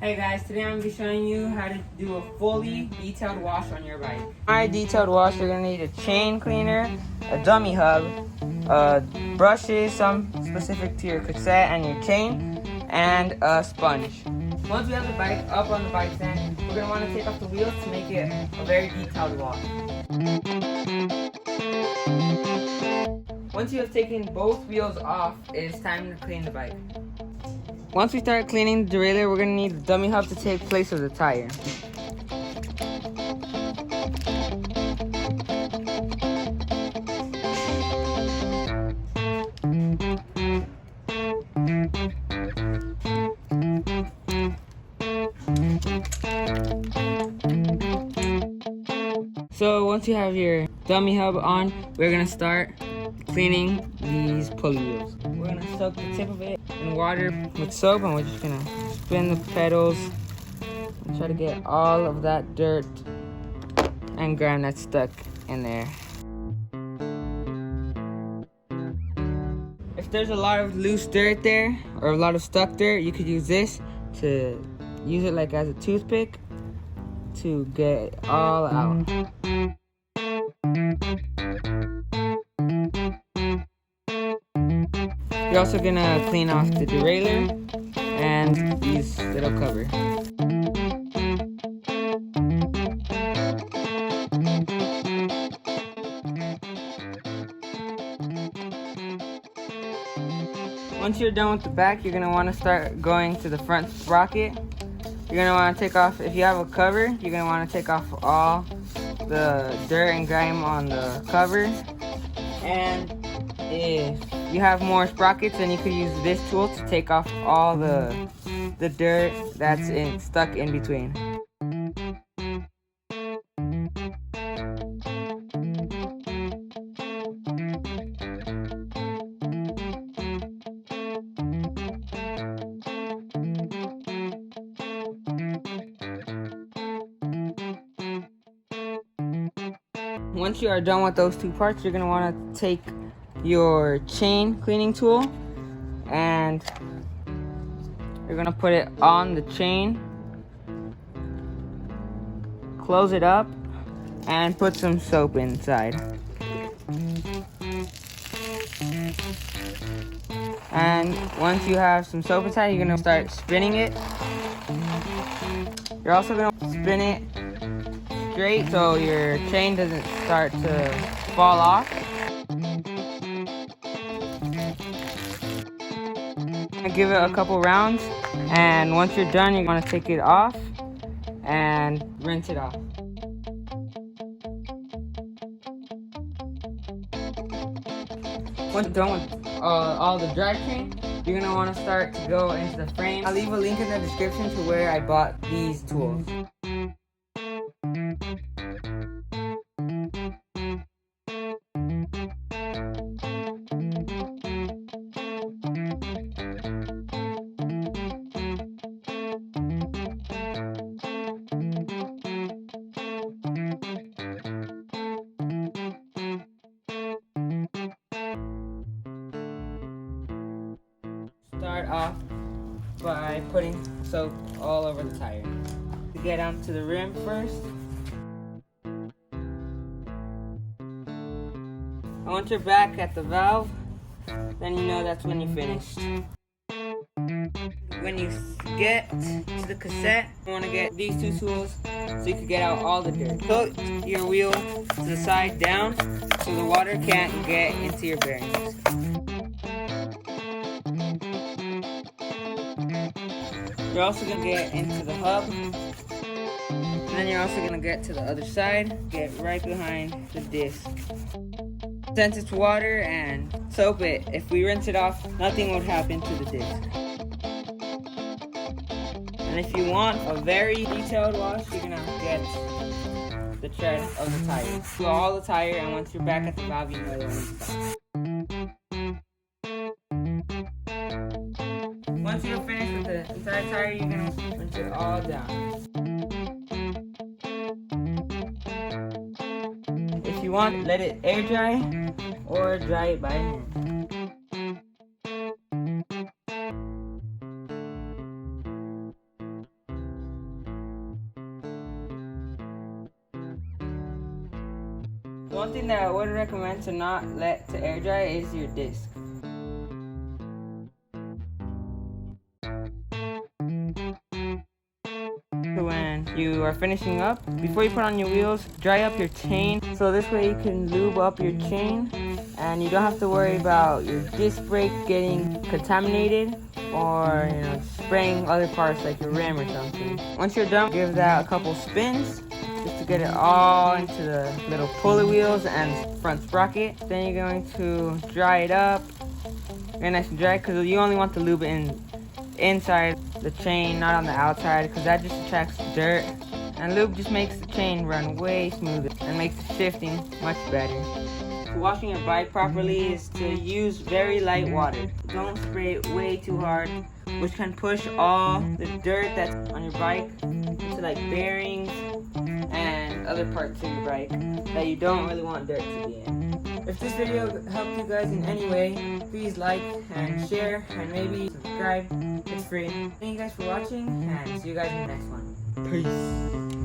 Hey guys, today I'm going to be showing you how to do a fully detailed wash on your bike. My detailed wash, you're going to need a chain cleaner, a dummy hub, brushes, some specific to your cassette and your chain, and a sponge. Once we have the bike up on the bike stand, we're going to want to take off the wheels to make it a very detailed wash. Once you have taken both wheels off, it is time to clean the bike. Once we start cleaning the derailleur, we're going to need the dummy hub to take place of the tire. So once you have your dummy hub on, we're going to start cleaning these pulley wheels. We're going to soak the tip of it in water with soap, and we're just going to spin the pedals and try to get all of that dirt and grime that's stuck in there. If there's a lot of loose dirt there or a lot of stuck dirt, you could use this to use it like as a toothpick to get it all out. You're also gonna clean off the derailleur and these little cover. Once you're done with the back, you're gonna want to start going to the front sprocket. You're gonna want to take off, if you have a cover, you're gonna want to take off all the dirt and grime on the cover. And if you have more sprockets, then you could use this tool to take off all the dirt that's stuck in between. Once you are done with those two parts, you're going to want to take your chain cleaning tool and you're going to put it on the chain, close it up, and put some soap inside. And once you have some soap inside, you're going to start spinning it. You're also going to spin it straight so your chain doesn't start to fall off. Give it a couple rounds, and once you're done, you're going to take it off and rinse it off. Once you're done with all the drivetrain, you're going to want to start to go into the frame. I'll leave a link in the description to where I bought these tools. Start off by putting soap all over the tire. To get onto the rim first. And once you're back at the valve, then you know that's when you finished. When you get to the cassette, you want to get these two tools so you can get out all the dirt. Put your wheel to the side down so the water can't get into your bearings. You're also going to get into the hub, and then you're also going to get to the other side, get right behind the disc. Since it's water and soap, if we rinse it off, nothing would happen to the disc. And if you want a very detailed wash, you're going to get the tread of the tire. Do all the tire, and once you're back at the valve, you know when to stop. Once you're finished with the entire tire, you're going to rinse it all down. If you want, let it air dry or dry it by hand. The one thing that I would recommend to not let to air dry is your disc. When you are finishing up, before you put on your wheels, dry up your chain, so this way you can lube up your chain and you don't have to worry about your disc brake getting contaminated or spraying other parts like your rim or something. Once you're done, give that a couple spins just to get it all into the little pulley wheels and front sprocket. Then you're going to dry it up very nice and dry, because you only want the lube inside the chain, not on the outside, because that just attracts dirt, and lube just makes the chain run way smoother and makes the shifting much better. Washing your bike properly is to use very light water. Don't spray it way too hard, which can push all the dirt that's on your bike into like bearings and other parts of your bike that you don't really want dirt to be in. If this video helped you guys in any way, please like and share and maybe subscribe. It's free. Thank you guys for watching, and see you guys in the next one. Peace.